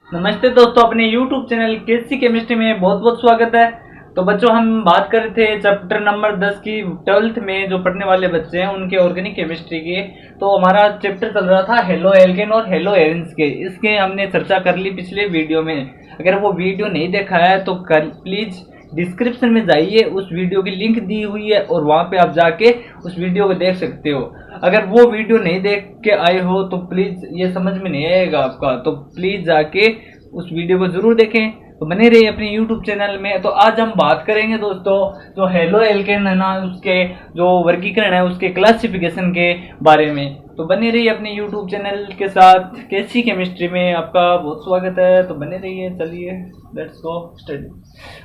नमस्ते दोस्तों, अपने YouTube चैनल केसी केमिस्ट्री में बहुत बहुत स्वागत है। तो बच्चों, हम बात कर रहे थे चैप्टर नंबर 10 की 12th में जो पढ़ने वाले बच्चे हैं उनके ऑर्गेनिक केमिस्ट्री के। तो हमारा चैप्टर चल रहा था हेलो एल्केन और हेलो एरेंस के। इसके हमने चर्चा कर ली पिछले वीडियो में। अगर वो वीडियो नहीं देखा है तो प्लीज डिस्क्रिप्शन में जाइए, उस वीडियो की लिंक दी हुई है और वहां पे आप जाके उस वीडियो को देख सकते हो। अगर वो वीडियो नहीं देख के आए हो तो प्लीज, ये समझ में नहीं आएगा आपका, तो प्लीज जाके उस वीडियो को जरूर देखें। तो बने रहिए अपने YouTube चैनल में। तो आज हम बात करेंगे दोस्तों, जो हेलो एल्केन है ना, उसके जो वर्गीकरण है, उसके क्लासिफिकेशन के बारे में। तो बने रहिए अपने YouTube चैनल के साथ। केसी केमिस्ट्री में आपका बहुत स्वागत है। तो बने रहिए, चलिए लेट्स गो स्टडी।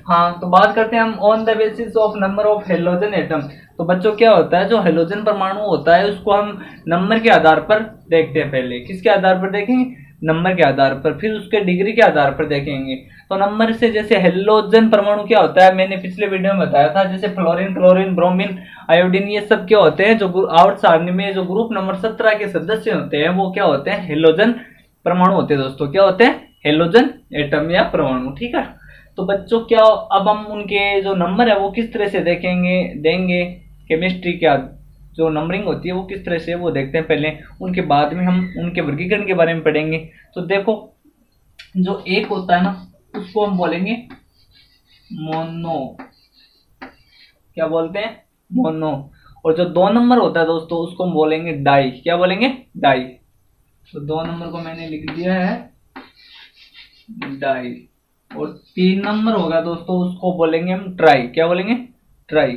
हाँ, तो बात करते हैं हम on the basis of number of halogen atom. तो बच्चों, क्या होता है, जो हेलोजन परमाणु होता है उसको हम नंबर के आधार पर देखते हैं। पहले किसके आधार पर देखेंगे? नंबर के आधार पर। फिर उसके डिग्री के आधार पर देखेंगे। तो नंबर से, जैसे हेलोजन परमाणु क्या होता है, मैंने पिछले वीडियो में बताया था, जैसे फ्लोरीन, क्लोरीन, ब्रोमीन, आयोडीन, ये सब क्या होते हैं, जो आवर्त सारणी में जो ग्रुप नंबर 17 के सदस्य होते हैं वो क्या होते हैं? हेलोजन परमाणु होते हैं दोस्तों। क्या होते हैं? हेलोजन एटम या परमाणु। ठीक है। तो बच्चों, क्या अब हम उनके जो नंबर है वो किस तरह से देंगे केमिस्ट्री का जो नंबरिंग होती है वो किस तरह से, वो देखते हैं पहले। उनके बाद में हम उनके वर्गीकरण के बारे में पढ़ेंगे। तो देखो, जो एक होता है ना उसको हम बोलेंगे मोनो। क्या बोलते हैं? मोनो। और जो 2 नंबर होता है दोस्तों उसको हम बोलेंगे डाई। क्या बोलेंगे? डाई। तो 2 नंबर को मैंने लिख दिया है डाई। और 3 नंबर होगा दोस्तों, उसको बोलेंगे हम ट्राई। क्या बोलेंगे? ट्राई।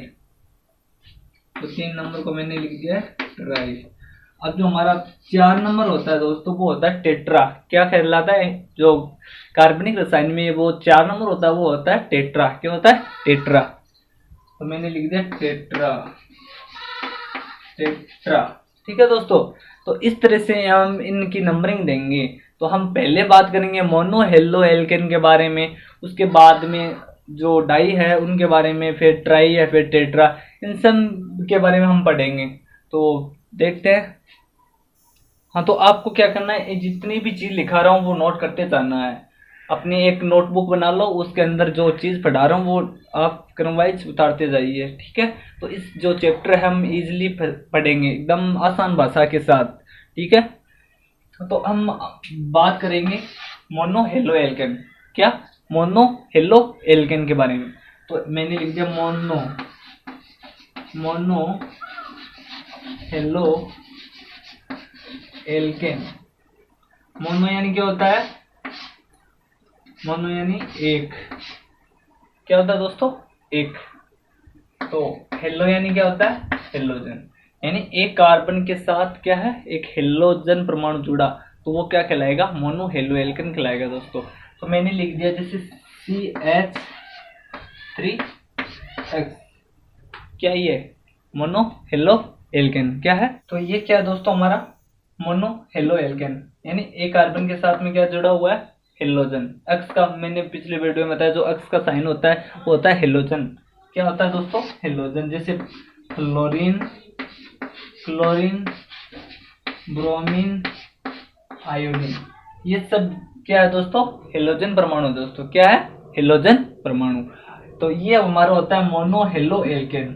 तो 3 नंबर को मैंने लिख दिया है ट्राई। अब जो हमारा 4 नंबर होता है दोस्तों वो होता है टेट्रा। क्या कहलाता है? जो कार्बनिक रसायन में वो 4 नंबर होता है वो होता है टेट्रा। क्या होता है? टेट्रा। तो मैंने लिख दिया टेट्रा। टेट्रा। ठीक है दोस्तों। तो इस तरह से हम इनकी नंबरिंग देंगे। तो हम पहले बात करेंगे मोनो हेलो एल्केन के बारे में, उसके बाद में जो डाई है उनके बारे में, फिर ट्राई या फिर टेट्रा, इन सब के बारे में हम पढ़ेंगे। तो देखते हैं। हाँ, तो आपको क्या करना है, जितनी भी चीज लिखा रहा हूँ वो नोट करते जाना है। अपनी एक नोटबुक बना लो, उसके अंदर जो चीज पढ़ा रहा हूँ वो आप क्रम वाइज उतारते जाइए। ठीक है। तो इस जो चैप्टर है हम इजीली पढ़ेंगे, एकदम आसान भाषा के साथ। ठीक है। तो हम बात करेंगे मोनो हेलो एल्केन। क्या? मोनो हेलो एल्केन के बारे में। तो मैंने लिख दिया मोनो हेलो एल्केन। मोनो यानी क्या होता है? मोनो यानी एक। क्या होता है दोस्तों? एक। तो हेलो यानी क्या होता है? हेलोजन। यानी एक कार्बन के साथ क्या है? एक हेलोजन परमाणु जुड़ा, तो वो क्या कहलाएगा? मोनो हेलो एल्केन कहलाएगा दोस्तों। तो मैंने लिख दिया जैसे CH3X। क्या ये? Mono halo alkane. क्या है? तो ये क्या है दोस्तों? हमारा मोनो हेलो एल्केन। यानी एक कार्बन के साथ में क्या जुड़ा हुआ है? हेलोजन। एक्स का मैंने पिछले वीडियो में बताया, जो एक्स का साइन होता है वो होता है हेलोजन। क्या होता है दोस्तों? हेलोजन। जैसे फ्लोरीन, क्लोरीन, ब्रोमीन, आयोडीन, ये सब क्या है दोस्तों? हेलोजन परमाणु दोस्तों। क्या है? हेलोजन परमाणु। तो ये हमारा होता है मोनो हेलो एल्केन।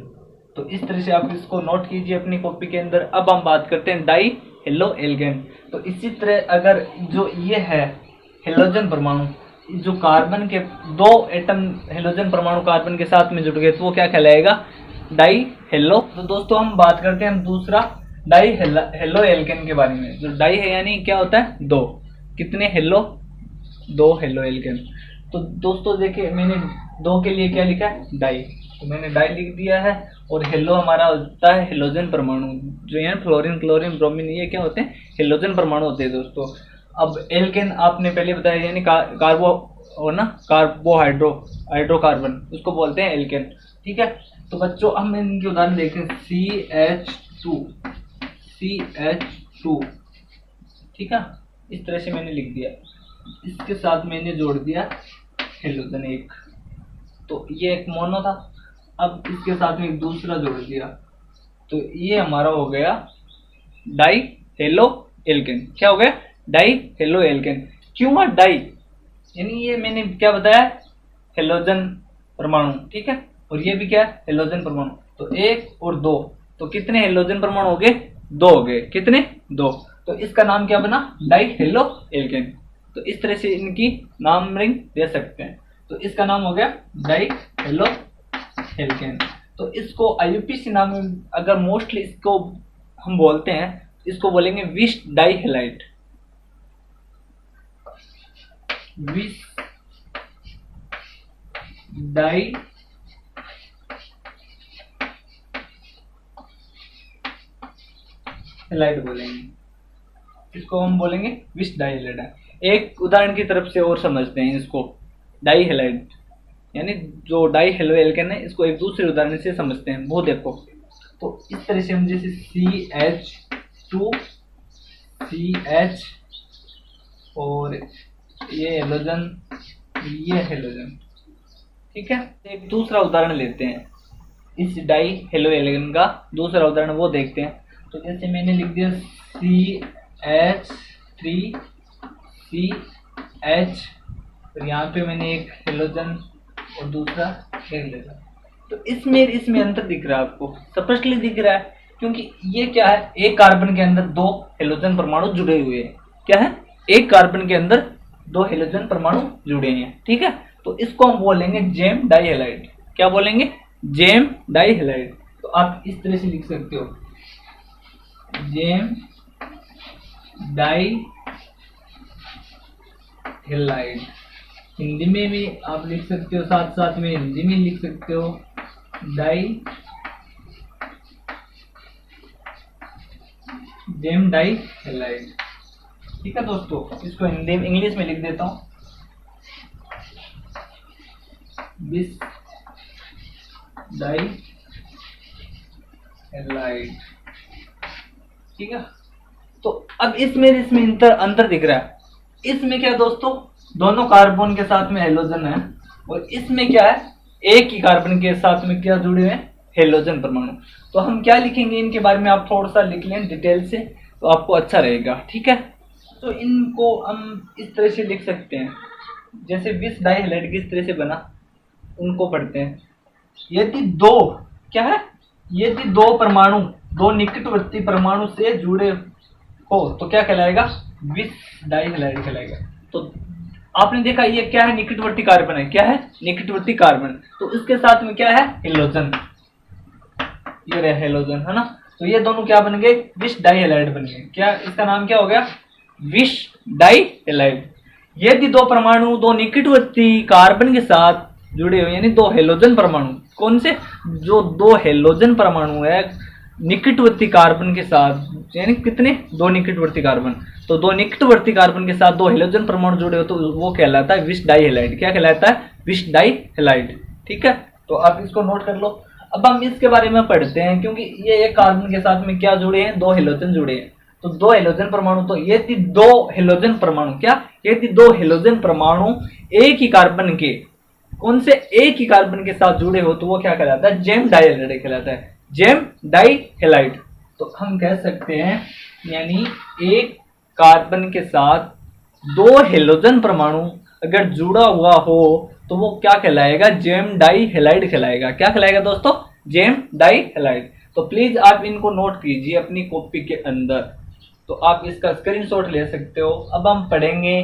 तो इस तरह से आप इसको नोट कीजिए अपनी कॉपी के अंदर। अब हम बात करते हैं डाई हेलो एल्केन। तो इसी तरह अगर जो ये है हेलोजन परमाणु, जो कार्बन के 2 एटम हेलोजन परमाणु कार्बन के साथ में जुड़ गए तो वो क्या कहलाएगा? Die hello. तो दोस्तों हम बात करते हैं दूसरा डाई हेलो एल्केन के बारे में। जो डाई है यानी क्या होता है? 2। कितने हेलो? 2 halo alkane. तो दोस्तों देखिए, मैंने 2 के लिए क्या लिखा है? डाई। तो मैंने डाई लिख दिया है। और हेलो हमारा होता है हेलोजन परमाणु। जो यहाँ फ्लोरीन, क्लोरीन, ब्रोमीन, ये क्या होते हैं? हेलोजन परमाणु होते हैं दोस्तों। अब एल्केन आपने पहले बताया, यानी कार्बो और ना कार्बोहाइड्रो हाइड्रोकार्बन, उसको बोलते हैं एल्केन। ठीक है। तो बच्चों हम इनके उदाहरण देखते हैं। CH2। ठीक है। इस तरह से मैंने लिख दिया। इसके साथ मैंने जोड़ दिया हेलोजन 1। तो ये एक मोनो था। अब इसके साथ में एक दूसरा जोड़ दिया, तो ये हमारा हो गया डाई हेलो एल्केन। क्या हो गया? Die halo alkane. क्यों डाई? यानी ये मैंने क्या बताया, हेलोजन परमाणु, ठीक है। और ये भी क्या है, हेलोजन परमाणु। तो 1 और 2, तो कितने हेलोजन परमाणु हो गए, 2 हो गए। कितने, 2। तो इसका नाम क्या बना, डाई हेलो एल्केन। तो इस तरह से इनकी नाम रिंग दे सकते हैं। तो इसका नाम हो गया डाई हेलो एल्केन। तो इसको आईयूपीएसी नाम में अगर मोस्टली इसको हम बोलते हैं, इसको बोलेंगे विश डाई हेलाइट। विश डाई हेलाइट बोलेंगे, इसको हम बोलेंगे विश डाई हेलाइट। एक उदाहरण की तरफ से और समझते हैं इसको, डाई हेलाइट यानी जो डाई हेलो एल्केन है, इसको एक दूसरे उदाहरण से समझते हैं। वो देखो, तो इस तरह से हम जैसे CH2CH और ये हेलोजन, ये हेलोजन, ठीक है। एक दूसरा उदाहरण लेते हैं इस डाई हेलो एल्केन का, दूसरा उदाहरण वो देखते हैं। तो जैसे मैंने लिख दिया CH3CH, और यहाँ पे मैंने एक हेलोजन और दूसरा हेलोजन। तो इसमें अंतर दिख रहा है आपको, स्पष्टली दिख रहा है, क्योंकि ये क्या है, एक कार्बन के अंदर 2 हेलोजन परमाणु जुड़े हुए हैं। क्या है, एक कार्बन के अंदर 2 हेलोजन परमाणु जुड़े हैं, ठीक है। तो इसको हम बोलेंगे जेम डाई हेलाइड। क्या बोलेंगे, जेम डाई हेलाइड। तो आप इस तरह से लिख सकते हो, जेम डाई हेलाइड। हिंदी में भी आप लिख सकते हो, साथ साथ में हिंदी में लिख सकते हो डाई जेम डाई हेलाइड, ठीक है दोस्तों। इसको हिंदी में इंग्लिश में लिख देता हूँ, विश डाई हेलाइड, ठीक है। तो अब इसमें अंतर दिख रहा है। इसमें क्या दोस्तों, दोनों कार्बन के साथ में हेलोजन है, और इसमें क्या है, एक ही कार्बन के साथ में क्या जुड़े हुए हैं, हेलोजन परमाणु। तो हम क्या लिखेंगे इनके बारे में, आप थोड़ा सा लिख लें डिटेल से, तो आपको अच्छा रहेगा, ठीक है। तो इनको हम इस तरह से लिख सकते हैं, जैसे विश डाई हेलाइड किस तरह से बना, उनको पढ़ते हैं। यदि 2 क्या है, यदि 2 परमाणु 2 निकटवर्ती परमाणु से जुड़े हो तो क्या कहलाएगा, विश डाई हेलाइड कहलाएगा। तो आपने देखा ये क्या है, निकटवर्ती कार्बन है। क्या है, निकटवर्ती कार्बन। तो इसके साथ में क्या है, हेलोजन, ये रहा हेलोजन, है ना। तो ये दोनों क्या बन गए, विश डाई हेलाइड बन गए। क्या, इसका नाम क्या हो गया, विश डाई हेलाइड। यदि 2 परमाणु 2 निकटवर्ती कार्बन के साथ जुड़े हुए, यानी 2 हेलोजन परमाणु, कौन से, जो 2 हेलोजन परमाणु है निकटवर्ती कार्बन के साथ, यानी कितने, 2 निकटवर्ती कार्बन। तो 2 निकटवर्ती कार्बन के साथ 2 हेलोजन परमाणु जुड़े हो तो वो कहलाता है विश डाई हेलाइड। क्या कहलाता है, विश डाई हेलाइड, ठीक है। तो आप इसको नोट कर लो। अब हम इसके बारे में पढ़ते हैं, क्योंकि ये एक कार्बन के साथ में क्या जुड़े हैं, 2 हेलोजन जुड़े हैं। तो 2 हेलोजन परमाणु, तो ये 2 हेलोजन परमाणु, क्या, ये 2 हेलोजन परमाणु एक ही कार्बन के, कौन से, एक ही कार्बन के साथ जुड़े हो तो वो क्या कहलाता है, जेम डाई हेलाइड कहलाता है, जेम डाई हेलाइड। तो हम कह सकते हैं, यानी एक कार्बन के साथ 2 हेलोजन परमाणु अगर जुड़ा हुआ हो तो वो क्या कहलाएगा, जेम डाई हेलाइड कहलाएगा। क्या कहलाएगा दोस्तों, जेम डाई हेलाइड। तो प्लीज आप इनको नोट कीजिए अपनी कॉपी के अंदर, तो आप इसका स्क्रीनशॉट ले सकते हो। अब हम पढ़ेंगे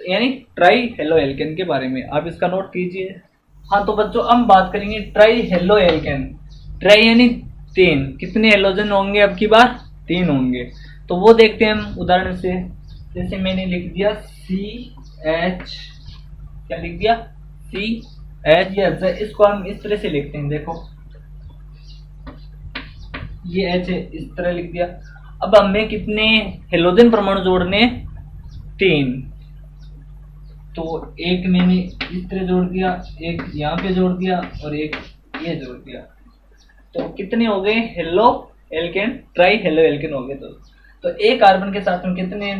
यानी ट्राई हेलो एल्केन के बारे में, आप इसका नोट कीजिए। हाँ तो बच्चों हम बात करेंगे ट्राई हेलो एल्केन। ट्राई यानी 3, कितने हेलोजन होंगे अब की बार, 3 होंगे। तो वो देखते हैं हम उदाहरण से। जैसे मैंने लिख दिया CH, क्या लिख दिया, CH, इसको हम इस तरह से लिखते हैं, देखो ये H है, इस तरह लिख दिया। अब हमें कितने हेलोजन परमाणु जोड़ने, 3। तो एक मैंने इस तरह जोड़ दिया, एक यहाँ पे जोड़ दिया और एक ये जोड़ दिया। तो कितने हो गए, halo alkane, try halo alkane हो गए। तो एक कार्बन के साथ में कितने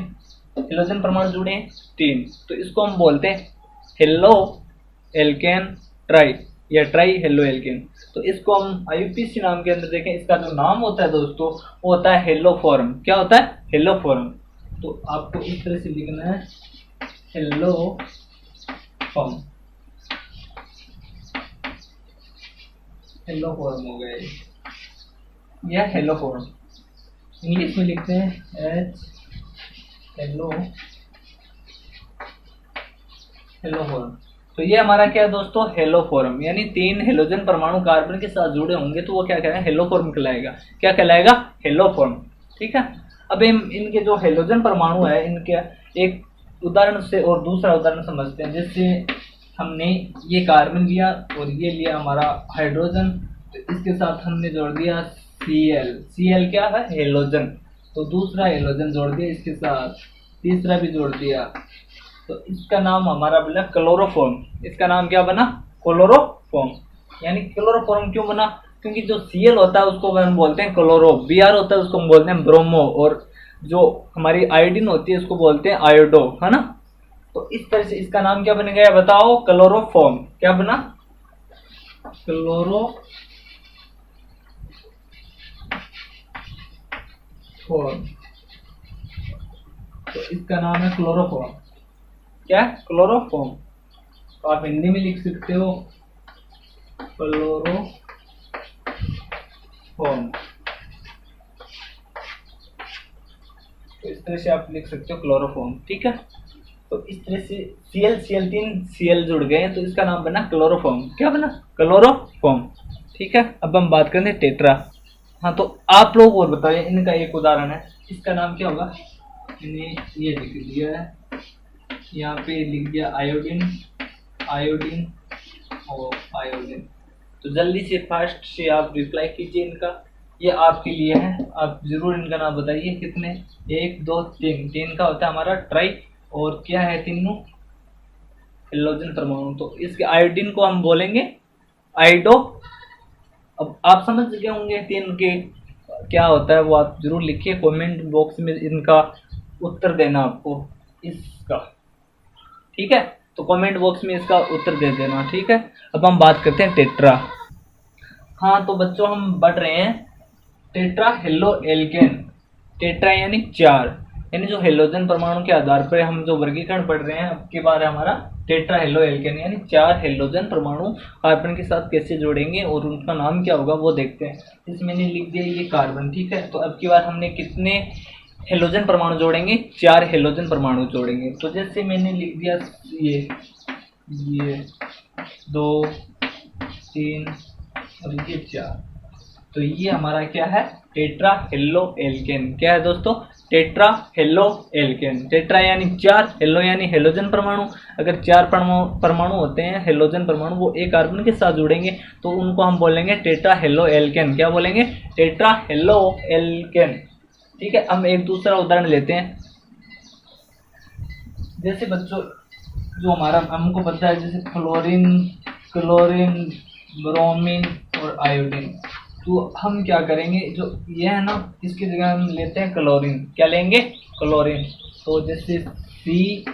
हेलोजन परमाणु जुड़े हैं, 3। तो इसको हम बोलते हैं हेलो एल्केन ट्राई या ट्राई हेलो एल्केन। तो इसको हम आईयूपीएसी नाम के अंदर देखें, इसका जो नाम होता है दोस्तों वो होता है हेलो फॉर्म। क्या होता है, हेलो फॉर्म। तो आपको इस तरह से लिखना है हेलो फॉर्म, हेलो फॉर्म हो गए, यह हेलो फॉर्म। इंग्लिश में लिखते हैं एच हेलो, हेलो फॉर्म। तो ये हमारा क्या है दोस्तों, हेलो फॉर्म, यानी 3 हेलोजन परमाणु कार्बन के साथ जुड़े होंगे तो वो क्या कहलाएगा, हेलो फॉर्म कहलाएगा। क्या कहलाएगा, हेलो फॉर्म। ठीक है। अब इनके जो हेलोजन परमाणु है, इनके एक उदाहरण से और दूसरा उदाहरण समझते हैं। जैसे हमने ये कार्बन लिया और ये लिया हमारा हाइड्रोजन, तो इसके साथ हमने जोड़ दिया Cl। Cl क्या है, हेलोजन। तो दूसरा हेलोजन जोड़ दिया इसके साथ, तीसरा भी जोड़ दिया, तो इसका नाम हमारा बना क्लोरोफॉर्म। इसका नाम क्या बना, क्लोरोफॉर्म। यानी क्लोरोफॉर्म क्यों बना, क्योंकि जो Cl होता है उसको हम बोलते हैं क्लोरो, Br होता है उसको हम बोलते हैं ब्रोमो, और जो हमारी आयोडीन होती है उसको बोलते हैं आयोडो, है ना। तो इस तरह से इसका नाम क्या बन गया बताओ, क्लोरोफॉर्म। क्या बना, क्लोरोफॉर्म। तो इसका नाम है क्लोरोफॉर्म। क्या, क्लोरोफॉर्म। तो आप हिंदी में लिख सकते हो क्लोरोफॉर्म। तो इस तरह से आप लिख सकते हो क्लोरोफॉर्म। ठीक है। तो इस तरह से Cl 3 Cl जुड़ गए तो इसका नाम बना क्लोरोफॉर्म। क्या बना, क्लोरोफॉर्म। ठीक है। अब हम बात करते हैं टेट्रा। हाँ, तो आप लोग और बताइए, इनका एक उदाहरण है, इसका नाम क्या होगा। मैंने ये लिख दिया है, यहाँ पे लिख दिया आयोडीन, आयोडीन और आयोडीन। तो जल्दी से फास्ट से आप रिप्लाई कीजिए इनका, ये आपके लिए है। आप जरूर इनका नाम बताइए। कितने, 1 2 3, 3 का होता है हमारा ट्राई, और क्या है तीनों, हेलोजन परमाणु। तो इसके आयोडीन को हम बोलेंगे आयोडो। अब आप समझ गए होंगे 3 के क्या होता है, वो आप जरूर लिखिए कमेंट बॉक्स में, इनका उत्तर देना आपको इसका। ठीक है। तो कमेंट बॉक्स में इसका उत्तर दे देना। ठीक है। अब हम बात करते हैं टेट्रा। हाँ, तो बच्चों हम बढ़ रहे हैं टेट्रा हेलो एल्केन। टेट्रा यानी 4, यानी जो हेलोजन परमाणु के आधार पर हम जो वर्गीकरण पढ़ रहे हैं, अब के बारे हमारा टेट्रा हेलो एल्केन, यानी 4 हेलोजन परमाणु कार्बन के साथ कैसे जोड़ेंगे और उनका नाम क्या होगा वो देखते हैं। इसमें मैंने लिख दिया ये कार्बन। ठीक है। तो अब की बार हमने कितने हेलोजन परमाणु जोड़ेंगे, 4 हेलोजन परमाणु जोड़ेंगे। तो जैसे मैंने लिख दिया ये 2 3 और ये 4, तो ये हमारा क्या है, टेट्रा हेलो एल्केन। क्या है दोस्तों, टेट्रा हेलो एल्केन। टेट्रा यानी 4, हेलो यानी हेलोजन परमाणु। अगर 4 परमाणु होते हैं हेलोजन परमाणु, वो एक कार्बन के साथ जुड़ेंगे तो उनको हम बोलेंगे टेट्रा हेलो एल्केन। क्या बोलेंगे, टेट्रा हेलो एल्केन। ठीक है। हम एक दूसरा उदाहरण लेते हैं। जैसे बच्चों जो हमारा हमको पता है, जैसे क्लोरीन, क्लोरीन, ब्रोमीन और आयोडीन। तो हम क्या करेंगे, जो ये है ना, इसकी जगह हम लेते हैं क्लोरीन। क्या लेंगे, क्लोरीन। तो जैसे सी,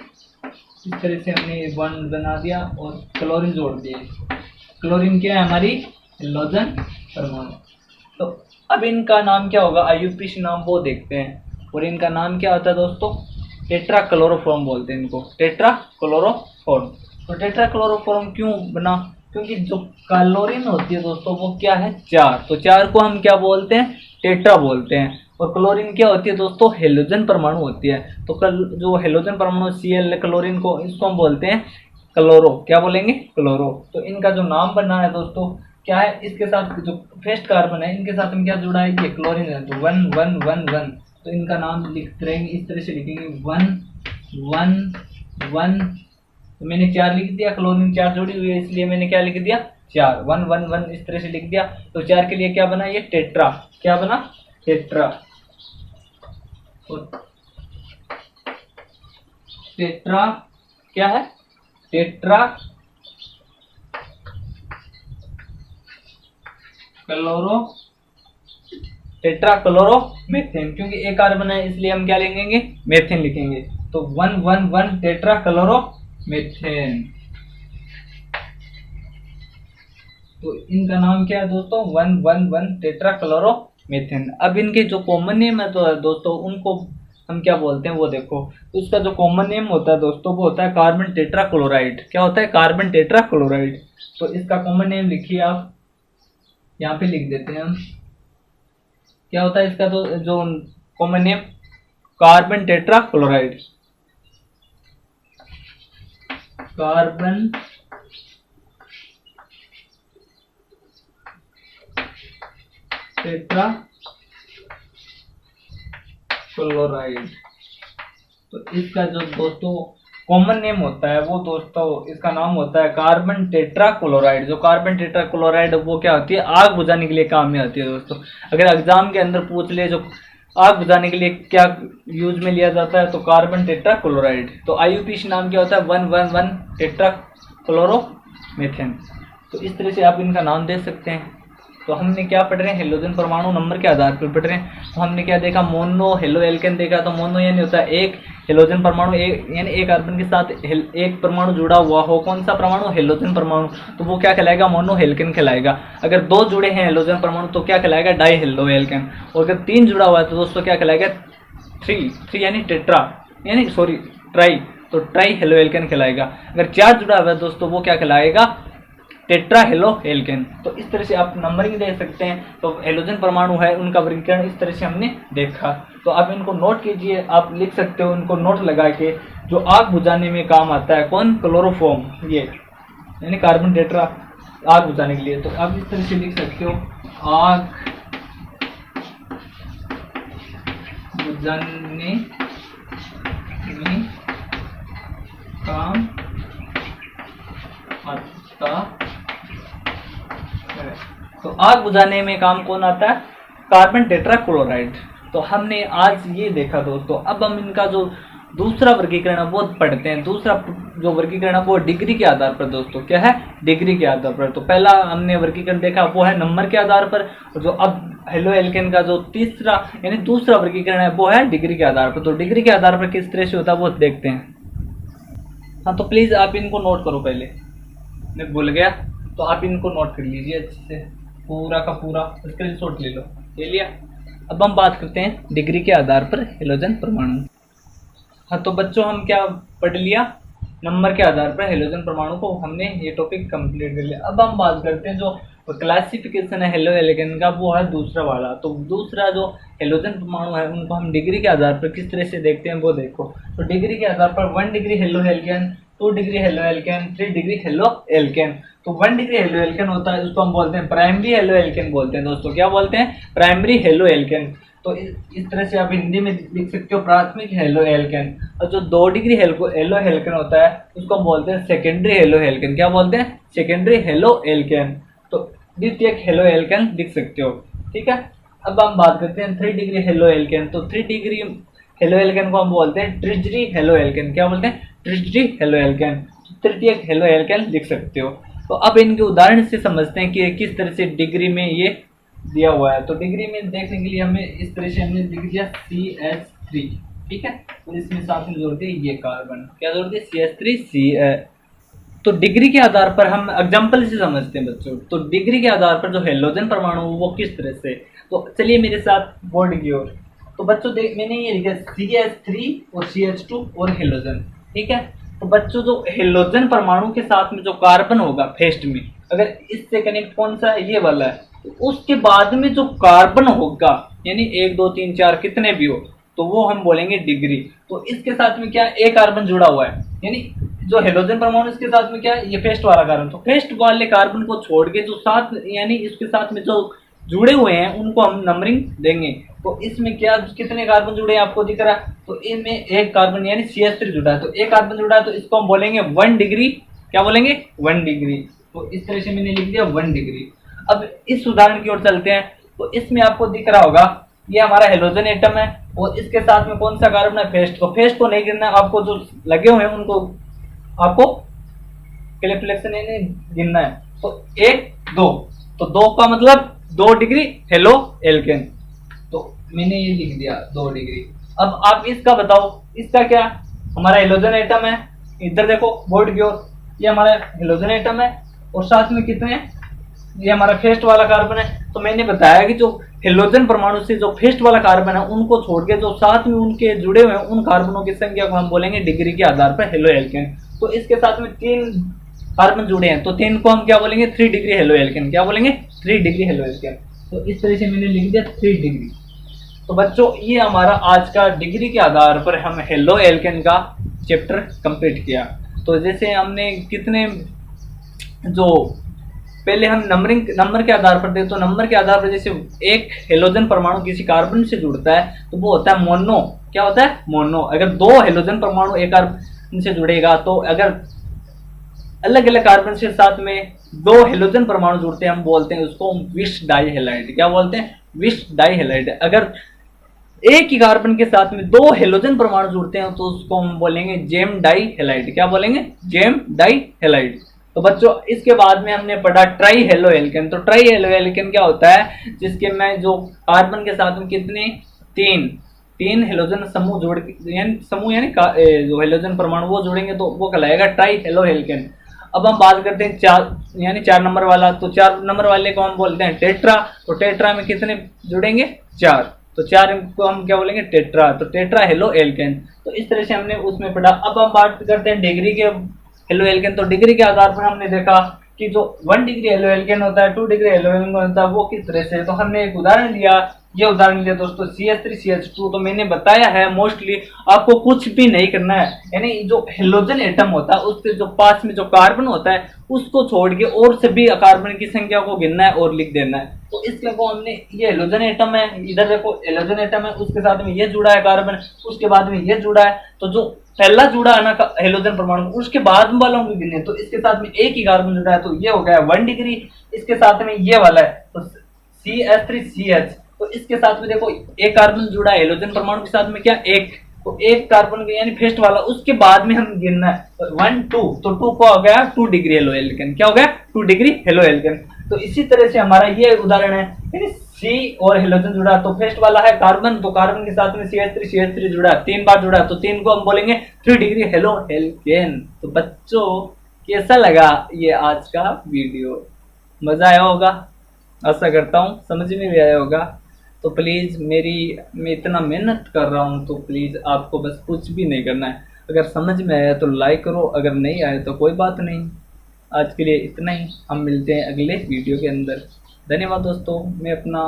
इस तरह से हमने 1 बना दिया और क्लोरीन जोड़ दिए। क्लोरीन क्या है, हमारी हेलोजन परमाणु। तो अब इनका नाम क्या होगा, आईयूपीएसी नाम वो देखते हैं। और इनका नाम क्या होता है दोस्तों, टेट्रा क्लोरोफॉर्म बोलते हैं इनको, टेट्रा क्लोरोफॉर्म। तो टेट्रा क्लोरोफॉर्म क्यों बना, क्योंकि जो क्लोरीन होती है दोस्तों वो क्या है, 4। तो 4 को हम क्या बोलते हैं, टेट्रा बोलते हैं। और क्लोरीन क्या होती है दोस्तों, हेलोजन परमाणु होती है। तो जो हेलोजन परमाणु Cl क्लोरीन को, इसको हम बोलते हैं क्लोरो। क्या बोलेंगे, क्लोरो। तो इनका जो नाम बना है दोस्तों क्या है, इसके साथ जो फर्स्ट कार्बन है इनके साथ हम क्या जुड़ा है, ये क्लोरीन है। तो 1 1 1 1, तो इनका नाम लिखते रहेंगे, इस तरह से लिखेंगे 1 1 1। तो मैंने 4 लिख दिया, क्लोरीन 4 जोड़ी हुई है इसलिए मैंने क्या लिख दिया, 4 1 1 1 इस तरह से लिख दिया। तो 4 के लिए क्या बना, ये टेट्रा। क्या बना, टेट्रा। टेट्रा क्या है, tetra chloro, tetra chloro methane. क्योंकि एक कार्बन है इसलिए हम क्या लिखेंगे, मेथेन लिखेंगे। तो 1 1 1 टेट्रा क्लोरो मेथेन। तो इनका नाम क्या है दोस्तों, 1 1 1 टेट्रा क्लोरो मेथेन। अब इनके जो कॉमन नेम है तो दोस्तों उनको हम क्या बोलते हैं वो देखो। तो उसका जो कॉमन नेम होता है दोस्तों वो होता है कार्बन टेट्राक्लोराइड। क्या होता है? Carbon tetrachloride. तो इसका कॉमन नेम लिखिए आप, यहाँ पे लिख देते हैं हम। क्या होता है इसका तो जो common name? Carbon tetrachloride. Carbon tetrachloride. तो इसका जो दोस्तों कॉमन नेम होता है वो दोस्तों इसका नाम होता है कार्बन टेट्राक्लोराइड। जो कार्बन टेट्राक्लोराइड वो क्या होती है? आग बुझाने के लिए काम में आती है दोस्तों। अगर एग्जाम के अंदर पूछ ले जो आग बुझाने के लिए क्या यूज में लिया जाता है, तो कार्बन टेट्राक्लोराइड। तो IUPAC नाम क्या होता है? 111 टेट्राक्लोरोमीथेन। तो इस तरह से आप इनका नाम दे सकते हैं। तो हमने क्या पढ़ रहे हैं? हेलोजन परमाणु नंबर के आधार पर पढ़ रहे हैं। तो हमने क्या देखा? मोनो हेलो एल्केन देखा। तो मोनो यानी होता है एक, हेलोजन परमाणु यानी एक कार्बन के साथ एक परमाणु जुड़ा हुआ हो। कौन सा परमाणु? हेलोजन परमाणु। तो वो क्या कहलाएगा? मोनो हेल्केन कहलाएगा। अगर दो जुड़े हैं हेलोजन परमाणु तो क्या कहलाएगा? Die halo alkane. और अगर तीन जुड़ा हुआ है तो दोस्तों क्या कहलाएगा? थ्री यानी टेट्रा यानी सॉरी ट्राई, तो ट्राई हेलो एल्केन कहलाएगा। अगर चार जुड़ा हुआ है दोस्तों वो क्या कहलाएगा? Tetra halo alkane. तो इस तरह से आप नंबरिंग दे सकते हैं। तो हेलोजन परमाणु है उनका वर्गीकरण इस तरह से हमने देखा। तो आप इनको नोट कीजिए, आप लिख सकते हो इनको नोट लगा के। जो आग बुझाने में काम आता है कौन? क्लोरोफॉर्म, ये यानी कार्बन टेट्रा आग बुझाने के लिए। तो आप इस तरह से लिख सकते हो, आग बुझाने में काम आता है। तो आग बुझाने में काम कौन आता है? Carbon tetrachloride. तो हमने आज ये देखा दोस्तों। अब हम इनका जो दूसरा वर्गीकरण है वो पढ़ते हैं। दूसरा जो वर्गीकरण है वो डिग्री के आधार पर दोस्तों। क्या है? डिग्री के आधार पर। तो पहला हमने वर्गीकरण देखा वो है नंबर के आधार पर। जो अब हेलो एल्केन का जो तीसरा यानी दूसरा वर्गीकरण है वो है डिग्री के आधार पर। तो डिग्री के आधार पर किस तरह से होता है वो देखते हैं। हाँ, तो प्लीज आप इनको नोट करो। पहले मैं भूल गया, तो आप इनको नोट कर लीजिए अच्छे से, पूरा का पूरा स्क्रीनशॉट ले लो। ले लिया? अब हम बात करते हैं डिग्री के आधार पर हेलोजन परमाणु। हाँ, तो बच्चों हम क्या पढ़ लिया? नंबर के आधार पर हेलोजन परमाणु को हमने ये टॉपिक कंप्लीट कर लिया। अब हम बात करते हैं जो क्लासिफिकेशन है हेलो एल्केन का वो है दूसरा वाला। तो दूसरा जो हेलोजन परमाणु है उनको हम डिग्री के आधार पर किस तरह से देखते हैं वो देखो। तो डिग्री के आधार पर 1 degree halo alkane, 2 degree halo alkane, 3 degree halo alkane. तो 1 डिग्री हेलो एल्केन होता है उसको हम बोलते हैं प्राइमरी हेलो एल्केन बोलते हैं दोस्तों। क्या बोलते हैं? Primary halo alkane. तो इस तरह से आप हिंदी में लिख सकते हो प्राथमिक हेलो एल्केन। और जो 2 डिग्री हेलो एल्केन होता है उसको हम बोलते हैं सेकेंडरी हेलो एल्केन। क्या बोलते हैं? Secondary halo alkane. तो द्वितीयक हेलो एल्केन लिख सकते हो। ठीक है। अब हम बात करते हैं 3 डिग्री हेलो एल्केन। तो 3 डिग्री हेलो एल्केन को हम बोलते हैं ट्रिजरी हेलो एल्केन। क्या बोलते हैं? ट्रिजरी हेलो एल्केन। तृतीयक हेलो एल्केन लिख सकते हो। तो अब इनके उदाहरण से समझते हैं कि किस तरह से डिग्री में ये दिया हुआ है। तो डिग्री में देखने के लिए हमें इस तरह से हमने लिख दिया CH3। ठीक है। तो इसमें साथ में जोड़ दिया ये कार्बन। क्या जोड़ दिया? CH3 तो डिग्री के आधार पर हम एग्जाम्पल से समझते हैं बच्चों। तो डिग्री के आधार पर जो हेलोजन परमाणु वो किस तरह से, तो चलिए मेरे साथ बोर्ड की ओर। तो बच्चों मैंने ये लिखा CH3 और CH2 और हेलोजन। ठीक है। तो बच्चों जो हेलोजन परमाणु के साथ में जो कार्बन होगा फर्स्ट में, अगर इससे कनेक्ट कौन सा है? ये वाला है। तो उसके बाद में जो कार्बन होगा यानी 1 2 3 4 कितने भी हो तो वो हम बोलेंगे डिग्री। तो इसके साथ में क्या एक कार्बन जुड़ा हुआ है यानी जो हेलोजन परमाणु इसके साथ में क्या है? ये फर्स्ट वाला कार्बन। तो फर्स्ट वाले कार्बन को छोड़ के जो साथ यानी इसके साथ में जो जुड़े हुए हैं उनको हम नंबरिंग देंगे। तो इसमें क्या कितने कार्बन जुड़े हैं आपको दिख रहा है? तो इनमें एक कार्बन यानी CH3 जुड़ा है। तो एक कार्बन जुड़ा है तो इसको हम बोलेंगे 1 डिग्री। क्या बोलेंगे? 1 डिग्री। तो इस तरह से मैंने लिख दिया 1 डिग्री। अब इस उदाहरण की ओर चलते हैं। तो इसमें आपको दिख रहा होगा ये हमारा हेलोजन एटम है और इसके साथ में कौन सा कार्बन है? फर्स्ट। तो फर्स्ट को नहीं गिनना, आपको जो लगे हुए हैं उनको आपको कैलकुलेशन गिनना है। तो 1 2, तो 2 का मतलब 2 डिग्री हेलो एल्केन। तो मैंने ये लिख दिया 2 डिग्री। अब आप इसका बताओ, इसका क्या? हमारा हेलोजन एटम है। इधर देखो बोर्ड की ओर, ये हमारा हेलोजन एटम है और साथ में कितने ये हमारा फेस्ट वाला कार्बन है। तो मैंने बताया कि जो हेलोजन परमाणु से जो फेस्ट वाला कार्बन है उनको छोड़ के जो साथ में उनके जुड़े हुए हैं उन कार्बनों की संख्या को हम बोलेंगे डिग्री के आधार पर हेलो एल्केन। तो इसके साथ में 3 कार्बन जुड़े हैं तो 3 को हम क्या बोलेंगे 3 डिग्री हेलो एल्केन। क्या बोलेंगे 3 डिग्री हेलो एल्केन। तो इस तरह से मैंने लिख दिया 3 डिग्री। तो बच्चों ये हमारा आज का डिग्री के आधार पर हम हेलो एल्केन का चैप्टर कंप्लीट किया। तो जैसे हमने कितने जो पहले हम नंबर के आधार पर दें तो नंबर के आधार पर जैसे एक हेलोजन परमाणु किसी कार्बन से जुड़ता है तो वो होता है मोनो। क्या होता है मोनो। अगर 2 हेलोजन परमाणु एक कार्बन से जुड़ेगा तो अगर अलग अलग कार्बन से साथ में 2 हेलोजन परमाणु जुड़ते हैं हम बोलते हैं उसको विश डाई हेलाइड। क्या बोलते हैं विश डाई हेलाइड। अगर एक ही कार्बन के साथ में 2 हेलोजन परमाणु जुड़ते हैं तो उसको हम बोलेंगे जेम डाई हेलाइड। क्या बोलेंगे जेम डाई हेलाइड। तो बच्चों इसके बाद में हमने पढ़ा ट्राई हेलो एल्केन। तो ट्राई हेलो एल्केन क्या होता है जिसके में जो कार्बन के साथ में कितने 3 हेलोजन समूह जोड़ समूह यानी जो हेलोजन परमाणु वो जोड़ेंगे तो वो कहलाएगा ट्राई हेलो एल्केन। अब हम बात करते हैं 4 नंबर वाला। तो 4 नंबर वाले को हम बोलते हैं टेट्रा। तो टेट्रा में कितने जुड़ेंगे 4। तो 4 को हम क्या बोलेंगे टेट्रा। तो टेट्रा हेलो एल्केन। तो इस तरह से हमने उसमें पढ़ा। अब हम बात करते हैं डिग्री के हेलो एल्केन। तो डिग्री के आधार पर हमने देखा कि जो 1 डिग्री हेलो एल्केन होता है 2 डिग्री हेलो एल्केन होता है वो किस तरह से। तो हमने एक उदाहरण लिया। ये उदाहरण लिया दोस्तों CH3CH2। तो मैंने बताया है मोस्टली आपको कुछ भी नहीं करना है यानी जो हेलोजन एटम होता है उसके जो पास में जो कार्बन होता है उसको छोड़ के और सभी कार्बन की संख्या को गिनना है और लिख देना है। तो इसके को हमने ये हेलोजन एटम है इधर देखो हेलोजन एटम है उसके साथ में ये जुड़ा है कार्बन उसके बाद में ये जुड़ा है। तो जो पहला जुड़ा है ना हेलोजन परमाणु उसके बाद वालों को गिने तो इसके साथ में एक ही कार्बन जुड़ा है तो ये हो गया 1 डिग्री। इसके साथ में ये वाला है तो CH3CH। तो इसके साथ में देखो एक कार्बन जुड़ा है हेलोजन परमाणु के साथ में क्या एक। तो एक कार्बन यानी फेस्ट वाला उसके बाद में हम गिनना है 1 2। तो 2 को हो गया 2 डिग्री हेलो एल्केन। क्या हो गया 2 डिग्री हेलो एल्केन। तो इसी तरह से हमारा ये उदाहरण है यानी C और हेलोजन जुड़ा तो फेस्ट वाला है कार्बन तो कार्बन के साथ में CH3 जुड़ा 3 बार जुड़ा तो 3 को हम बोलेंगे 3 डिग्री हेलो एल्केन। तो बच्चों कैसा लगा ये आज का वीडियो मजा आया होगा आशा करता हूँ समझ में भी आया होगा। तो प्लीज़ मैं इतना मेहनत कर रहा हूँ तो प्लीज़ आपको बस कुछ भी नहीं करना है। अगर समझ में आया तो लाइक करो अगर नहीं आया तो कोई बात नहीं। आज के लिए इतना ही। हम मिलते हैं अगले वीडियो के अंदर। धन्यवाद दोस्तों। मैं अपना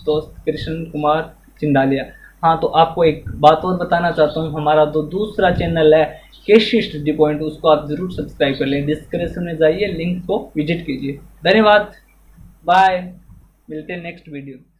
दोस्त कृष्ण कुमार चिंदालिया। हाँ तो आपको एक बात और बताना चाहता हूँ हमारा जो दूसरा चैनल है केशी स्टडी पॉइंट उसको आप ज़रूर सब्सक्राइब कर लें। डिस्क्रिप्शन में जाइए लिंक को विजिट कीजिए। धन्यवाद बाय। मिलते हैं नेक्स्ट वीडियो।